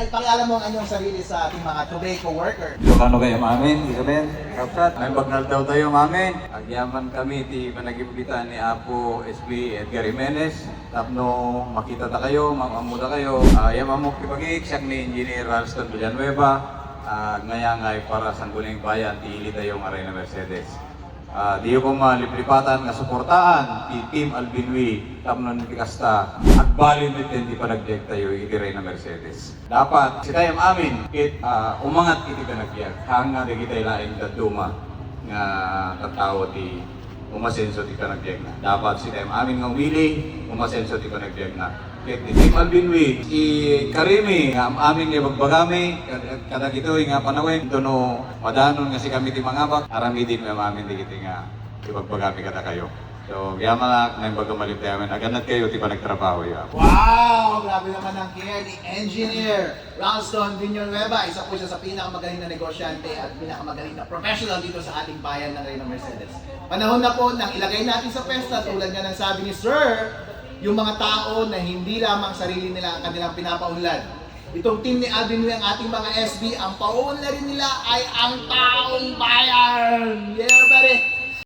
Ay, pakialam mo ang anyong sarili sa ating mga tobacco worker. Ilocano kayo mamin, Isabel, Kapsat. May bagnal daw tayo mamin. Agyaman kami ti panagipulitan ni Apo SB Edgar Jimenez. Tapno makita ta kayo, mamamuda kayo. Yamamok kipagik siyak ni Engineer Ralston Villanueva. Ngayangay para sa Sangguniang Bayan, tiili tayo ng Arena Mercedes. Di ko maliplipatan nga suportaan ti Team Albinwi tapnon ti kasta at balin din di pa nag-check tayo itiray na Mercedes. Dapat si tayong amin umangat iti panagbiag hanga di kita ilaing daduma nga tatawo ti umasenso ti panagbiag na. Dapat si tayong amin nga umili umasenso ti panagbiag na. Kaya ti Team Albinwi, si Karimi, nga amin nga bagbagami, kada kito nga panawin, dono madanon nga si kami ti mangabak, arami din nga amin di kiti nga ibagbagami kada kayo. So, kaya mga nang bagamalit namin, aganat kayo ti panagtrabaho ya. Wow! Grabe naman ang care ni Engineer Ralston Villanueva. Isa po siya sa pinakamagaling na negosyante at pinakamagaling na professional dito sa ating bayan ng Arena Mercedes. Panahon na po nang ilagay natin sa pesta tulad nga ng sabi ni Sir, yung mga tao na hindi lamang sarili nila ang kanilang pinapaunlad. Itong team ni Alvin ang ating mga SB, ang paunlad rin nila ay ang taong bayan! Yeah, buddy!